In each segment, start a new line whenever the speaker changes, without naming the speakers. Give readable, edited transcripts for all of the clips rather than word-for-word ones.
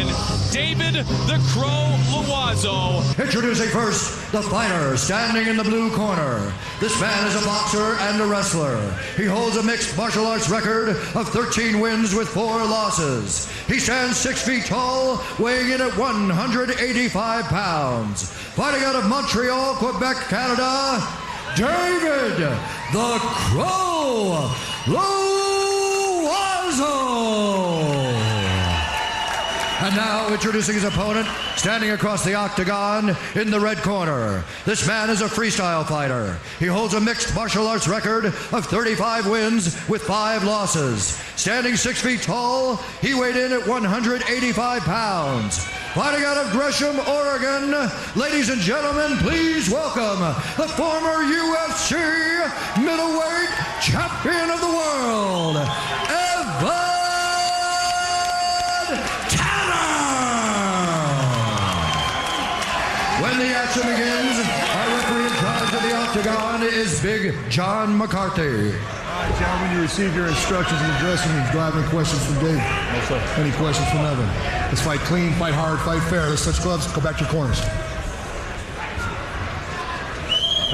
champion, David "The Crow" Loiseau.
Introducing first, the fighter standing in the blue corner. This man is a boxer and a wrestler. He holds a mixed martial arts record of 13 wins with 4 losses. He stands 6 feet tall, weighing in at 185 pounds. Fighting out of Montreal, Quebec, Canada, David "The Crow" Loiseau. And now introducing his opponent, standing across the octagon in the red corner. This man is a freestyle fighter. He holds a mixed martial arts record of 35 wins with 5 losses. Standing 6 feet tall, he weighed in at 185 pounds. Fighting out of Gresham, Oregon, ladies and gentlemen, please welcome the former UFC middleweight champion of the world, Evan Tanner! When the action begins, our referee in charge of the octagon is Big John McCarthy.
All right, John, when you receive your instructions in the dressing room, do I have any questions from Dave?
No, sir.
Any questions from Evan? Let's fight clean, fight hard, fight fair. Let's touch gloves, go back to your corners.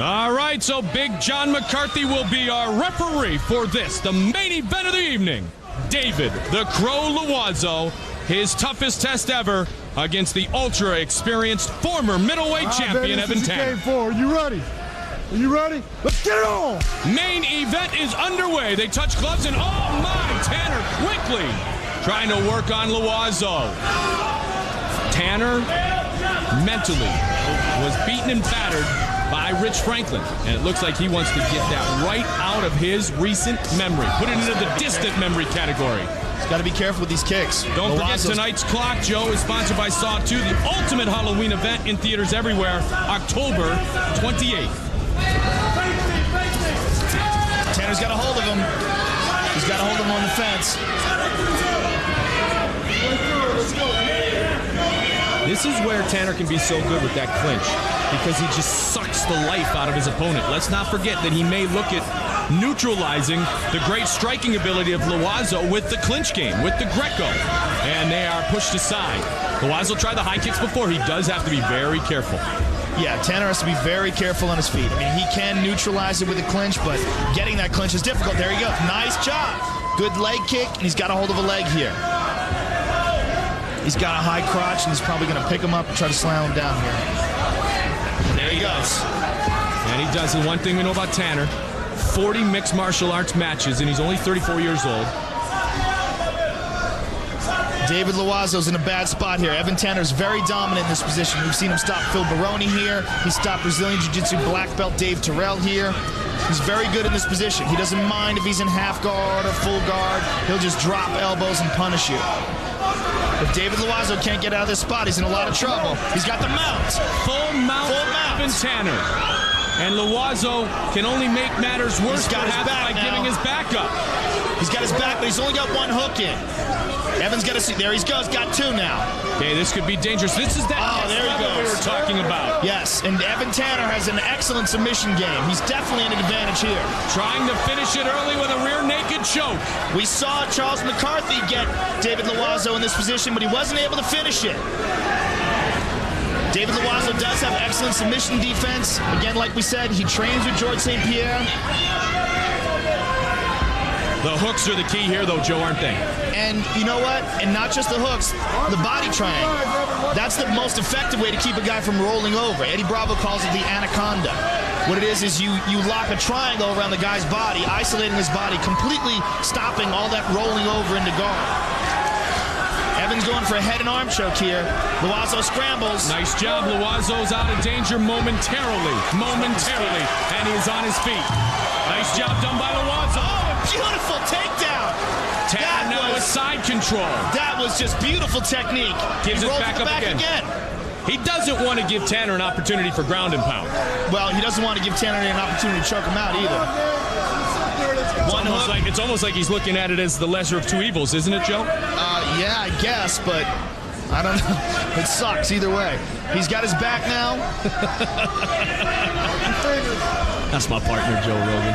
All right, so Big John McCarthy will be our referee for this, the main event of the evening. David "The Crow" Loiseau, his toughest test ever against the ultra-experienced former middleweight champion, Evan Tanner.
Are you ready? Are you ready? Let's get it on!
Main event is underway. They touch gloves and, oh my, Tanner quickly trying to work on Loiseau. Tanner mentally was beaten and battered by Rich Franklin, and it looks like he wants to get that right out of his recent memory. Put it into the distant memory category.
He's got to be careful with these kicks.
Don't forget, tonight's Clock, Joe, is sponsored by Saw 2, the ultimate Halloween event in theaters everywhere, October 28th.
Tanner's got a hold of him. He's got a hold of him on the fence.
This is where Tanner can be so good with that clinch, because he just sucks the life out of his opponent. Let's not forget that he may look at neutralizing the great striking ability of Loiseau with the clinch game, with the Greco, and they are pushed aside. Loiseau tried the high kicks before. He does have to be very careful.
Yeah, Tanner has to be very careful on his feet. I mean, he can neutralize it with a clinch, but getting that clinch is difficult. There he goes. Nice job. Good leg kick, and he's got a hold of a leg here. He's got a high crotch, and he's probably going to pick him up and try to slam him down here. There he goes.
And he does. And one thing we know about Tanner, 40 mixed martial arts matches, and he's only 34 years old.
David Loiseau's in a bad spot here. Evan Tanner's very dominant in this position. We've seen him stop Phil Baroni here. He stopped Brazilian Jiu-Jitsu black belt Dave Terrell here. He's very good in this position. He doesn't mind if he's in half guard or full guard. He'll just drop elbows and punish you. If David Loiseau can't get out of this spot, he's in a lot of trouble. He's got the mount.
Full mount for Evan Tanner. And Loiseau can only make matters worse by giving his back up.
He's got his back, but he's only got one hook in. Evan's got to see. There he goes. Got 2 now.
Okay, this could be dangerous. This is that
there he goes.
we were talking about.
Yes, and Evan Tanner has an excellent submission game. He's definitely an advantage here.
Trying to finish it early with a rear naked choke.
We saw Charles McCarthy get David Loiseau in this position, but he wasn't able to finish it. David Loiseau does have excellent submission defense. Again, like we said, he trains with George St. Pierre.
The hooks are the key here, though, Joe, aren't they?
And you know what? And not just the hooks, the body triangle. That's the most effective way to keep a guy from rolling over. Eddie Bravo calls it the anaconda. What it is you lock a triangle around the guy's body, isolating his body, completely stopping all that rolling over into guard. Evan's going for a head and arm choke here. Loiseau scrambles.
Nice job. Loiseau's out of danger momentarily. And he is on his feet. Nice job done by Loiseau.
Oh, a beautiful takedown.
Tanner now with side control.
That was just beautiful technique.
Gives it back up again. He doesn't want to give Tanner an opportunity for ground and pound.
Well, he doesn't want to give Tanner an opportunity to choke him out either.
It's almost like he's looking at it as the lesser of two evils, isn't it, Joe?
Yeah, I guess, but I don't know. It sucks either way. He's got his back now.
That's my partner, Joe Rogan.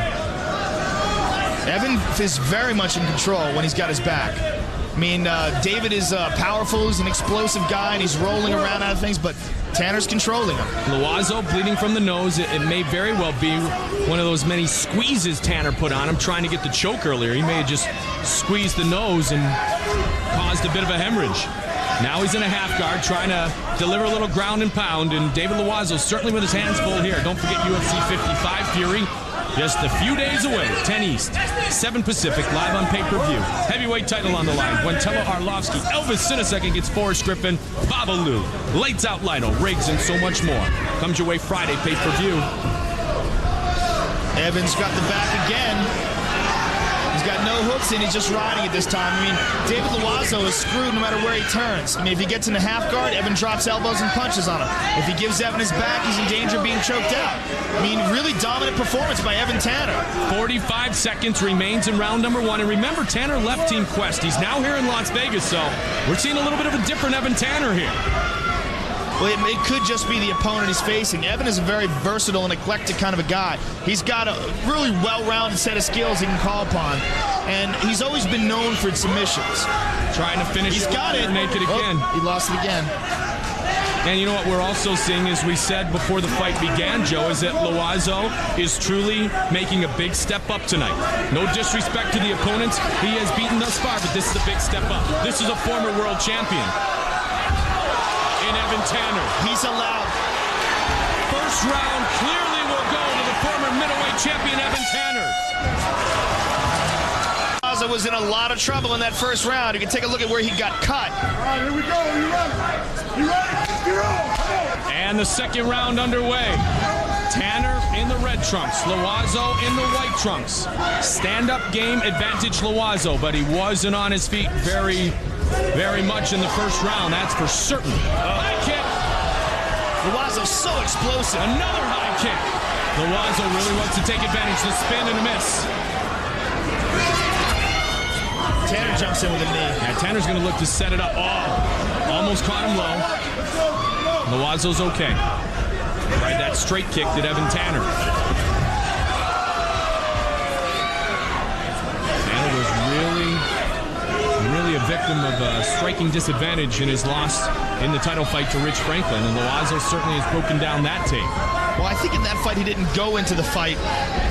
Evan is very much in control when he's got his back. I mean, David is powerful. He's an explosive guy, and he's rolling around out of things, but Tanner's controlling him.
Loiseau bleeding from the nose. It may very well be one of those many squeezes Tanner put on him trying to get the choke earlier. He may have just squeezed the nose and caused a bit of a hemorrhage. Now he's in a half guard trying to deliver a little ground and pound, and David Loiseau certainly with his hands full here. Don't forget UFC 55 Fury. Just a few days away, 10 East, 7 Pacific, live on pay-per-view. Heavyweight title on the line. Guentella Arlovsky, Elvis Sinisek against Forrest Griffin, Babalu, Lights Out Lino, Riggs, and so much more. Comes your way Friday, pay-per-view.
Evans got the back again. He's got no hooks in, he's just riding it this time. I mean, David Loiseau is screwed no matter where he turns. I mean, if he gets in the half guard, Evan drops elbows and punches on him. If he gives Evan his back, he's in danger of being choked out. I mean, really dominant performance by Evan Tanner.
45 seconds remains in round number 1. And remember, Tanner left Team Quest. He's now here in Las Vegas, so we're seeing a little bit of a different Evan Tanner here.
Well, it could just be the opponent he's facing. Evan is a very versatile and eclectic kind of a guy. He's got a really well-rounded set of skills he can call upon, and he's always been known for submissions.
Trying to finish
He's got it.
naked again.
Oh, he lost it again.
And you know what we're also seeing, as we said before the fight began, Joe, is that Loiseau is truly making a big step up tonight. No disrespect to the opponents he has beaten thus far, but this is a big step up. This is a former world champion. Evan Tanner.
He's allowed.
First round clearly will go to the former middleweight champion Evan Tanner.
Loiseau was in a lot of trouble in that first round. You can take a look at where he got cut.
All right, here we go. You ready? You ready? You're on.
And the second round underway. Tanner in the red trunks, Loiseau in the white trunks. Stand-up game advantage Loiseau, but he wasn't on his feet very much in the first round, that's for certain. High kick.
Loiseau's so explosive.
Another high kick. Loiseau really wants to take advantage. The spin and a miss.
Tanner jumps in with a knee.
Yeah, Tanner's going to look to set it up. Oh, almost caught him low. Loiseau's okay. Right, that straight kick did Evan Tanner. Tanner was really a victim of a striking disadvantage in his loss in the title fight to Rich Franklin, and Loiseau certainly has broken down that tape.
Well, I think in that fight he didn't go into the fight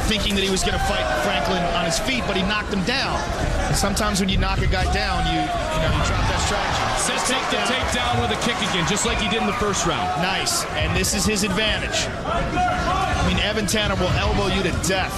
thinking that he was going to fight Franklin on his feet, but he knocked him down. And sometimes when you knock a guy down, you drop that strategy.
Says take the takedown with a kick again, just like he did in the first round.
Nice, and this is his advantage. I mean, Evan Tanner will elbow you to death.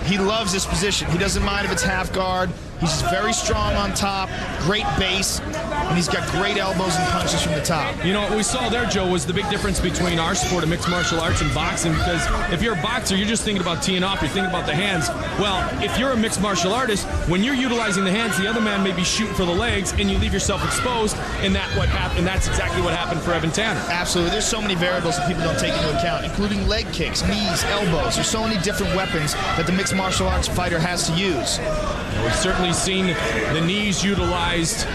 He loves this position. He doesn't mind if it's half guard. He's just very strong on top, great base, and he's got great elbows and punches from the top.
You know, what we saw there, Joe, was the big difference between our sport of mixed martial arts and boxing, because if you're a boxer, you're just thinking about teeing off, you're thinking about the hands. Well, if you're a mixed martial artist, when you're utilizing the hands, the other man may be shooting for the legs, and you leave yourself exposed, and that's exactly what happened for Evan Tanner.
Absolutely. There's so many variables that people don't take into account, including leg kicks, knees, elbows. There's so many different weapons that the mixed martial arts fighter has to use.
We've certainly seen the knees utilized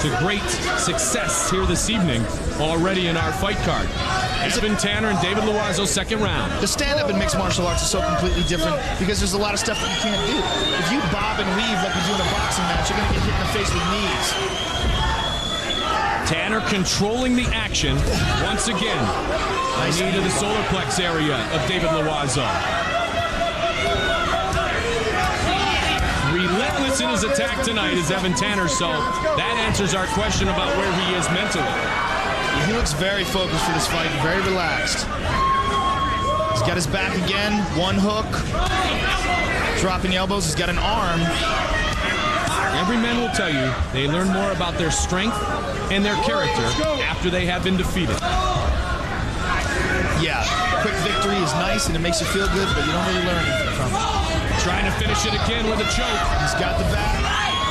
to great success here this evening already in our fight card. Evan Tanner and David Loiseau, second round.
The stand-up in mixed martial arts is so completely different because there's a lot of stuff that you can't do. If you bob and weave like you do in a boxing match, you're going to get hit in the face with knees.
Tanner controlling the action once again. Nice knee to the solar plex area of David Loiseau. Relentless in his attack tonight is Evan Tanner, so that answers our question about where he is mentally.
He looks very focused for this fight, very relaxed. He's got his back again, one hook, dropping elbows, he's got an arm.
Every man will tell you they learn more about their strength and their character after they have been defeated.
Yeah, quick victory is nice and it makes you feel good, but you don't really learn anything from it.
Trying to finish it again with a choke.
He's got the back.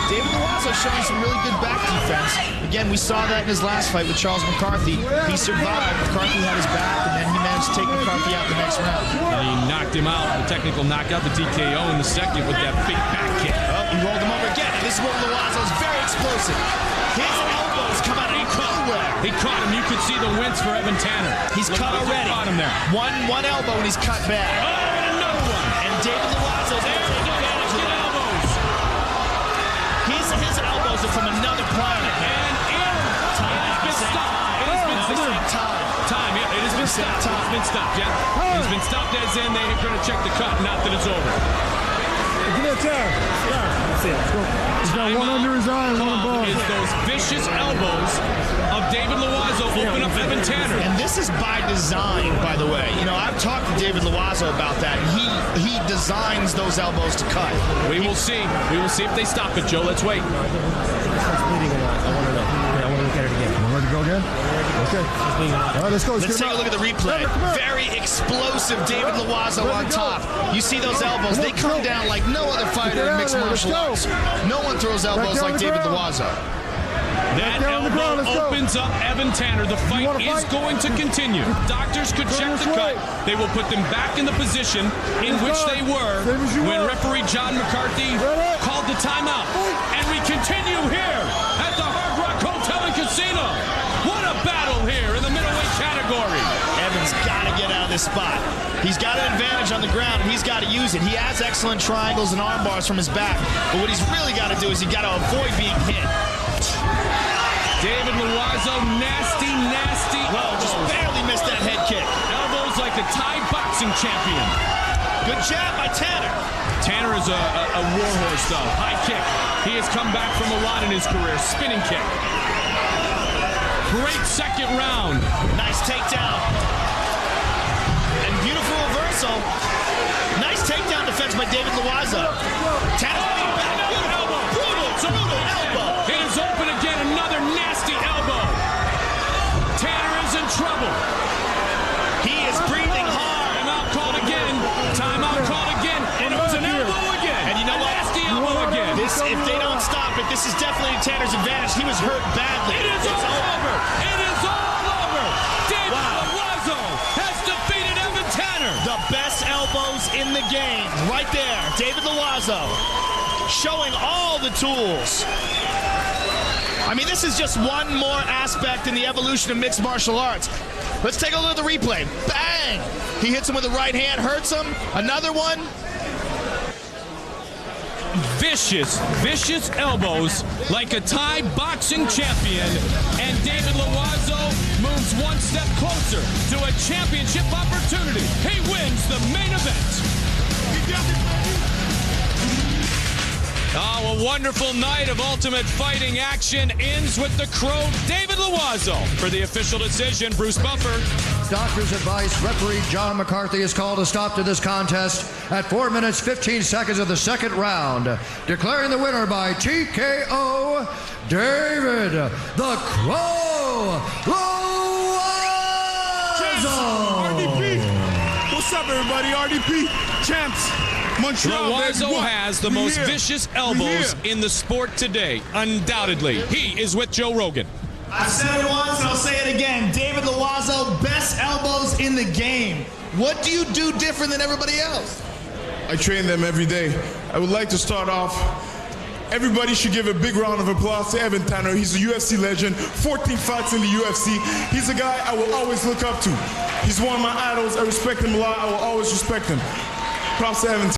David Loiseau showing some really good back defense. Again, we saw that in his last fight with Charles McCarthy. He survived. McCarthy had his back, and then he managed to take McCarthy out in the next round.
And he knocked him out, the technical knockout, the TKO in the second with that big back kick.
Oh, he rolled him over again. And this is where Loiseau is very explosive. His elbows come out of nowhere.
He caught him. You could see the wince for Evan Tanner.
He's cut already.
Caught him there.
One elbow, and he's cut back.
Oh, and another one.
And David Loiseau's able to take advantage of elbows. His elbows from another planet.
And it has been stopped. It has been stopped. Time, yeah, it has been stopped. It's been stopped, yeah. It has been stopped as in they're going to check the cut, not that it's over.
Give me a chair. He's got one under his eye and one above.
Is those vicious elbows of David Loiseau open up Evan Tanner.
And this is by design, by the way. You know, I've talked to David Loiseau about that. He designs those elbows to cut.
We will see. We will see if they stop it, Joe. Let's wait.
It's bleeding a lot. I want to know. I want to look at it again.
Want to go again? Okay. All right, let's go.
Let's take a look at the replay. Very explosive David Loiseau on top. You see those elbows. They come down like no other fighter in mixed martial arts. No one throws elbows like David Loiseau.
That elbow opens up Evan Tanner. The fight is going to continue. Doctors could check the cut. They will put them back in the position in which they were when referee John McCarthy called the timeout. And we continue here at the Hard Rock Hotel and Casino. What a battle here in the middleweight category.
Evan's got to get out of this spot. He's got an advantage on the ground, and he's got to use it. He has excellent triangles and arm bars from his back, but what he's really got to do is he's got to avoid being hit.
David Loiseau, nasty, nasty.
Well, just barely missed that head kick.
Elbows like a Thai boxing champion.
Good jab by Tanner.
Tanner is a warhorse, though. High kick. He has come back from a lot in his career. Spinning kick. Great second round.
Nice takedown. And beautiful reversal. Nice takedown defense by David Loiseau. Tanner being back. Good elbow. Brutal elbow.
It is open again. Another nasty elbow. Tanner is in trouble.
He is breathing hard.
Timeout called again. Timeout called again. And it was an elbow again.
And you know what?
Nasty elbow again.
If they don't stop it, this is definitely Tanner's advantage. He was hurt badly.
It is all over. It is all over. David Loiseau has defeated Evan Tanner.
The best elbows in the game. Right there. David Loiseau showing all the tools. I mean, this is just one more aspect in the evolution of mixed martial arts. Let's take a look at the replay. Bang! He hits him with the right hand, hurts him. Another one.
Vicious elbows like a Thai boxing champion. And David Loiseau moves one step closer to a championship opportunity. He wins the main event. Oh, a wonderful night of ultimate fighting action ends with the Crow, David Loiseau. For the official decision, Bruce Buffer.
Doctor's advice, referee John McCarthy has called a stop to this contest at 4 minutes, 15 seconds of the second round, declaring the winner by TKO, David the Crow Loiseau.
RDP. What's up, everybody? RDP champs. Montreal,
Loiseau has the most vicious elbows in the sport today. Undoubtedly. He is with Joe Rogan.
I've said it once and I'll say it again. David Loiseau, best elbows in the game. What do you do different than everybody else?
I train them every day. I would like to start off. Everybody should give a big round of applause to Evan Tanner. He's a UFC legend, 14 fights in the UFC. He's a guy I will always look up to. He's one of my idols. I respect him a lot. I will always respect him. Props to Evan Tanner.